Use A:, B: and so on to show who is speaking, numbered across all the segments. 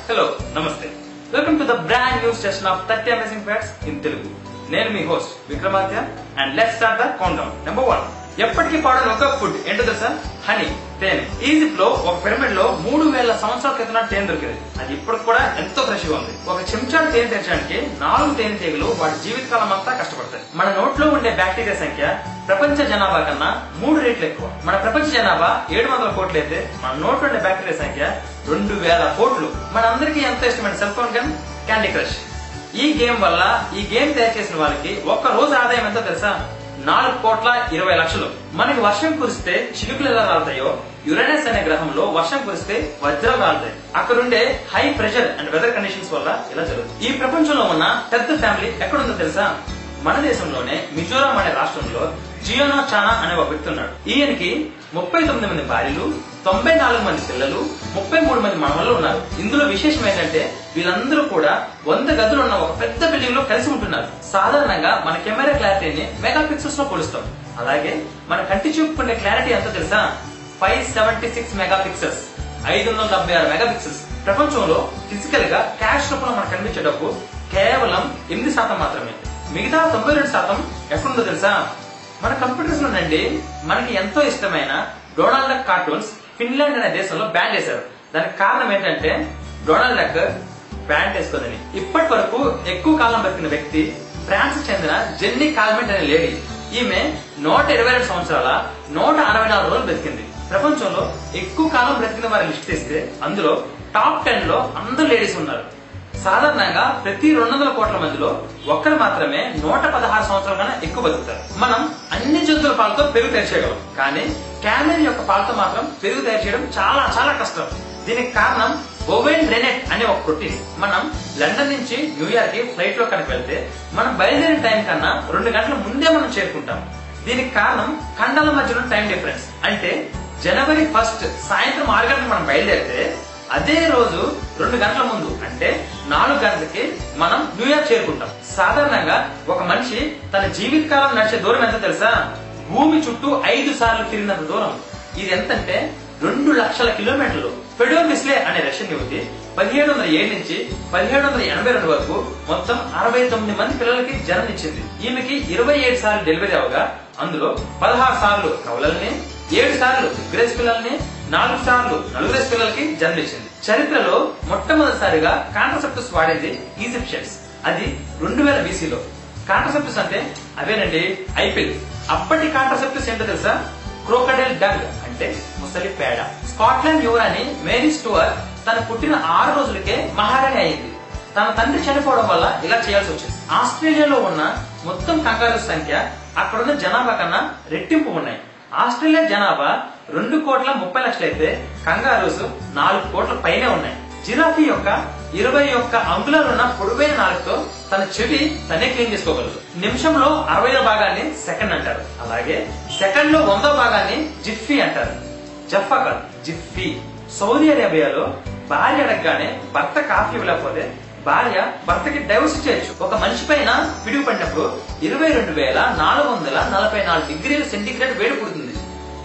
A: Hello నమస్తే welcome to the brand new session of 30 amazing facts in Telugu. నేను మీ host Vikramaditya and let's start the countdown. Number 1, ఎప్పటికీ పాడని ఒక ఫుడ్ ఏంటో తెలుసా? హనీ, తేనె. ఈజిప్ట్ లో ఒక పిరమిడ్ లో 3000 సంవత్సరాల క్రితం తేనె దొరికింది. అది ఇప్పటికి కూడా ఎంతో ఫ్రెష్ గా ఉంది. ఒక చెంచాడు తేనె తెచ్చడానికి 4 తేనెటీగలు వాటి జీవితకాలం అంతా కష్టపడతాయి. మన నోట్లో ఉండే బ్యాక్టీరియా సంఖ్య ప్రపంచ జనాభా కన్నా 3 రెట్లు ఎక్కువ. మన ప్రపంచ జనాభా 700 కోట్లు అయితే మన నోట్లో ఉండే బ్యాక్టీరియా సంఖ్య 2000 కోట్లు. మనందరికీ ఎంతో ఇష్టమైన cell phone game candy crush. ఈ గేమ్ వల్ల ఈ గేమ్ తయారు చేసిన వాళ్ళకి ఒక్క రోజు ఆదాయం ఎంతో తెలుసా? 4,20,00,000. మనకి వర్షం కురిస్తే చిలుకలు ఎలా రాలుతాయో, యురేనస్ అనే గ్రహంలో వర్షం కురిస్తే వజ్రాలు రాలుతాయి. అక్కడుండే high pressure and weather conditions వల్ల ఇలా జరుగుతుంది. ఈ ప్రపంచంలో ఉన్న పెద్ద ఫ్యామిలీ ఎక్కడుందో తెలుసా? మన దేశంలోనే మిజోరాం అనే రాష్ట్రంలో జియోనో చానా అనే ఒక వ్యక్తి ఉన్నాడు. ఈయనకి 39 మంది భార్యలు, 94 మంది పిల్లలు, 33 మంది మనవళ్ళు ఉన్నారు. ఇందులో విశేషం ఏంటంటే వీళ్ళందరూ కూడా 100 గదులు ఉన్న ఒక పెద్ద బిల్డింగ్ లో కలిసి ఉంటున్నారు. సాధారణంగా మన కెమెరా క్లారిటీని మెగా పిక్సెల్స్ లో కొలుస్తాం. అలాగే మన కంటి చూపుకునే క్లారిటీ ఎంతో తెలుసా? 576 మెగా పిక్సెల్స్, 576 మెగా పిక్సెల్స్. ప్రపంచంలో ఫిజికల్ గా క్యాష్ రూపంలో మనకు కనిపించేటప్పుడు కేవలం 8% మాత్రమే. మిగతా 92% ఎక్కడుందో తెలుసా? మన కంప్యూటర్స్ లోనండి. మనకి ఎంతో ఇష్టమైన డొనాల్డ్ డక్ కార్టూన్స్ ఫిన్లాండ్ అనే దేశంలో బ్యాన్ చేశారు. దానికి కారణం ఏంటంటే డొనాల్డ్ డక్ ప్యాంట్ వేసుకోదని. ఇప్పటి వరకు ఎక్కువ కాలం బతికిన వ్యక్తి ఫ్రాన్స్ చెందిన జెన్నీ కాల్మెంట్ అనే లేడీ. ఈమె 122 సంవత్సరాల 164 రోజులు బతికింది. ప్రపంచంలో ఎక్కువ కాలం బ్రతికిన వారి లిస్ట్ ఇస్తే అందులో టాప్ 10 లో అందరూ లేడీస్ ఉన్నారు. సాధారణంగా ప్రతి 200 కోట్ల మందిలో ఒక్కరు మాత్రమే 116 సంవత్సరాల కన్నా ఎక్కువ బతుకుతారు. మనం అన్ని జంతువుల పాలతో పెరుగు తయారు చేయగలం, కానీ క్యామెల్ యొక్క పాలతో మాత్రం పెరుగు తయారు చేయడం చాలా చాలా కష్టం. దీనికి కారణం బోవైన్ రెనెట్ అనే ఒక ప్రోటీన్. మనం లండన్ నుంచి న్యూయార్క్ కి ఫ్లైట్ లో కనుక వెళ్తే మనం బయలుదేరిన టైం కన్నా 2 గంటల ముందే మనం చేరుకుంటాం. దీనికి కారణం ఖండాల మధ్యలో టైం డిఫరెన్స్. అంటే జనవరి 1 సాయంత్రం 6 గంటలకు మనం బయలుదేరితే అదే రోజు 2 గంటల ముందు అంటే 4 గంటలకి మనం న్యూయార్క్ చేరుకుంటాం. సాధారణంగా ఒక మనిషి తన జీవితకాలం నడిచే దూరం ఎంత తెలుసా? భూమి చుట్టూ 5 సార్లు తిరిగినంత దూరం. ఇది ఎంతంటే 2 లక్షల కిలోమీటర్లు. ఫెడోర్ విస్లే అనే రష్యన్ యువతి 1707 నుంచి 1782 వరకు మొత్తం 69 మంది పిల్లలకి జన్మనిచ్చింది. ఈమెకి 27 సార్లు డెలివరీ అవగా అందులో 16 సార్లు కవలల్ని, 7 సార్లు ఇద్దరేసి పిల్లల్ని, 4 సార్లు నలుగురేసి పిల్లలకి జన్మనిచ్చింది. చరిత్రలో మొట్టమొదటిసారిగా కాంట్రసెప్టివ్స్ వాడేది ఈజిప్షియన్స్. అది 2000 BC-లో. కాంట్రసెప్టివ్స్ అంటే అవేనండి ఐపిల్. అప్పటి కాంట్రసెప్టివ్స్ ఏంటో తెలుసా? క్రోకడైల్ డంగ్ అంటే ముసలి పేడ. స్కాట్లాండ్ యువరాణి మేరీ స్టూవర్ట్ తన పుట్టిన 6 రోజులకే మహారాణి అయింది. తన తండ్రి చనిపోవడం వల్ల ఇలా చేయాల్సి వచ్చింది. ఆస్ట్రేలియాలో ఉన్న మొత్తం కంగారూస్ సంఖ్య అక్కడున్న జనాభా కన్నా రెట్టింపు ఉన్నాయి. ఆస్ట్రేలియా జనాభా 2,30,00,000 అయితే కంగారూస్ 4 కోట్ల పైనే ఉన్నాయి. జిరాఫీ యొక్క 21 అంగుళాలున్న పొడవైన నాలుగుతో తన చెవి తనే క్లీన్ చేసుకోగలదు. నిమిషంలో 60వ భాగాన్ని సెకండ్ అంటారు. అలాగే సెకండ్ లో 100వ భాగాన్ని జిఫ్ఫీ అంటారు. జఫా కాదు, జిఫ్ఫీ. సౌదీ అరేబియాలో భార్య అడగగానే భర్త కాఫీ ఇవ్వలేకపోతే భార్య భర్తకి డైవర్స్ చేయొచ్చు. ఒక మనిషి పైన పిడుగు పడినప్పుడు 22,444 డిగ్రీల సెంటీగ్రేడ్ వేడి పుడుతుంది.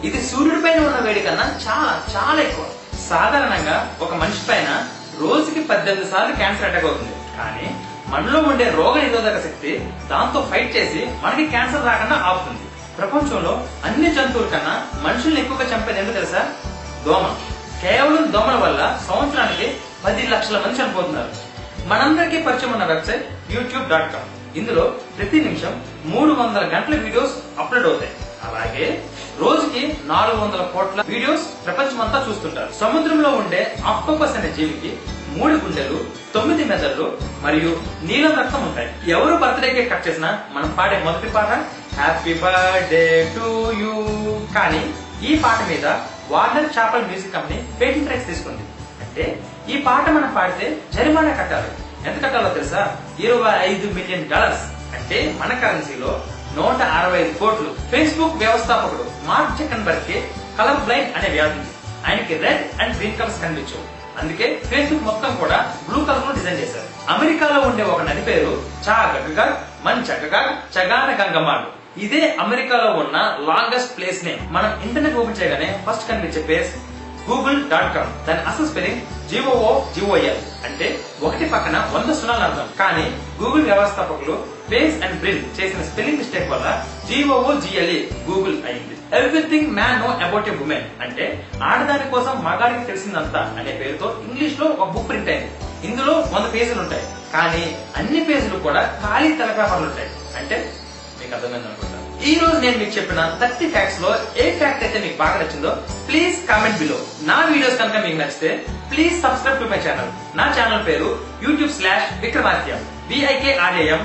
A: ఇది సూర్యుడి పైన ఉన్న వేడి కన్నా చాలా చాలా ఎక్కువ. సాధారణంగా ఒక మనిషి పైన రోజుకి 18 సార్లు క్యాన్సర్ అటాక్ అవుతుంది. కానీ మనలో ఉండే రోగ నిరోధక శక్తి దాంతో ఫైట్ చేసి మనకి క్యాన్సర్ రాకుండా ఆపుతుంది. ప్రపంచంలో అన్ని జంతువుల కన్నా మనుషుల్ని ఎక్కువగా చంపేది ఏంటో తెలుసా? దోమ. కేవలం దోమల వల్ల సంవత్సరానికి 10 లక్షల మంది చనిపోతున్నారు. మనందరికీ పరిచయం ఉన్న వెబ్సైట్ youtube.com. ఇందులో ప్రతి నిమిషం 300 గంటల వీడియోస్ అప్లోడ్ అవుతాయి. అలాగే రోజుకి 400 కోట్ల వీడియోస్ ప్రపంచమంతా చూస్తుంటారు. సముద్రంలో ఉండే ఆక్టోపస్ అనే జీవికి 3 గుండెలు, 9 మెదళ్ళు మరియు నీలం రక్తం ఉంటాయి. ఎవరు బర్త్డే కేక్ కట్ చేసినా మనం పాడే మొదటి పాట హ్యాపీ బర్త్డే టు యూ. కానీ ఈ పాట మీద Warner Chappell music company patent rights తీసుకుంది. అంటే ఈ పాట మనం పాడితే జరిమానా కట్టాలి. ఎంత కట్టాలో తెలుసా? $25 మిలియన్. అంటే మన కరెన్సీలో 165 కోట్లు. ఫేస్బుక్ వ్యవస్థాపకుడు మార్క్ జకర్బర్గ్ కి కలర్ బ్లైండ్ అనే వ్యాధి. ఆయనకి రెడ్ అండ్ గ్రీన్ కలర్స్ కనిపించవు. అందుకే ఫేస్బుక్ మొత్తం కూడా బ్లూ కలర్ లో డిజైన్ చేశారు. అమెరికాలో ఉండే ఒక నది పేరు చాగగర్, మంచగర్, చగాన గంగమాడు. ఇదే అమెరికాలో ఉన్న లాంగెస్ట్ ప్లేస్ నేమ్. మనం ఇంటర్నెట్ ఓపెన్ చేయగానే ఫస్ట్ కనిపించే ప్లేస్ google.com. దాని అసలు స్పెల్లింగ్ GOOGL అంటే ఒకటి పక్కన 100 సున్నాలు అర్థం. కానీ గూగుల్ వ్యవస్థాపకులు పేస్ అండ్ బ్రిల్ చేసిన స్పెల్లింగ్ మిస్టేక్ వల్ల GOOGLE గూగుల్ అయింది. Everything man know about a women అంటే ఆడదాని కోసం మగాడికి తెలిసిందంతా అనే పేరుతో ఇంగ్లీష్ లో ఒక బుక్ ప్రింట్ అయింది. ఇందులో 100 పేజీలు ఉంటాయి. కానీ అన్ని పేజీలు కూడా ఖాళీ తెల్ల పేపర్లు ఉంటాయి. అంటే మీకు అర్థమైంది అనుకుంటా. ఈ రోజు నేను మీకు చెప్పిన 30 ఫ్యాక్ట్స్ లో ఏ ఫ్యాక్ట్ అయితే మీకు బాగా నచ్చిందో ప్లీజ్ కామెంట్ బిలో. నా వీడియోస్ కనుక మీకు నచ్చితే please subscribe to my channel. నా ఛానల్ పేరు youtube/విక్రమాదిత్య. VIKRAMADITYA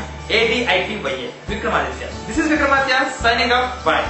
A: Vikramaditya. This is Vikramaditya signing off. By.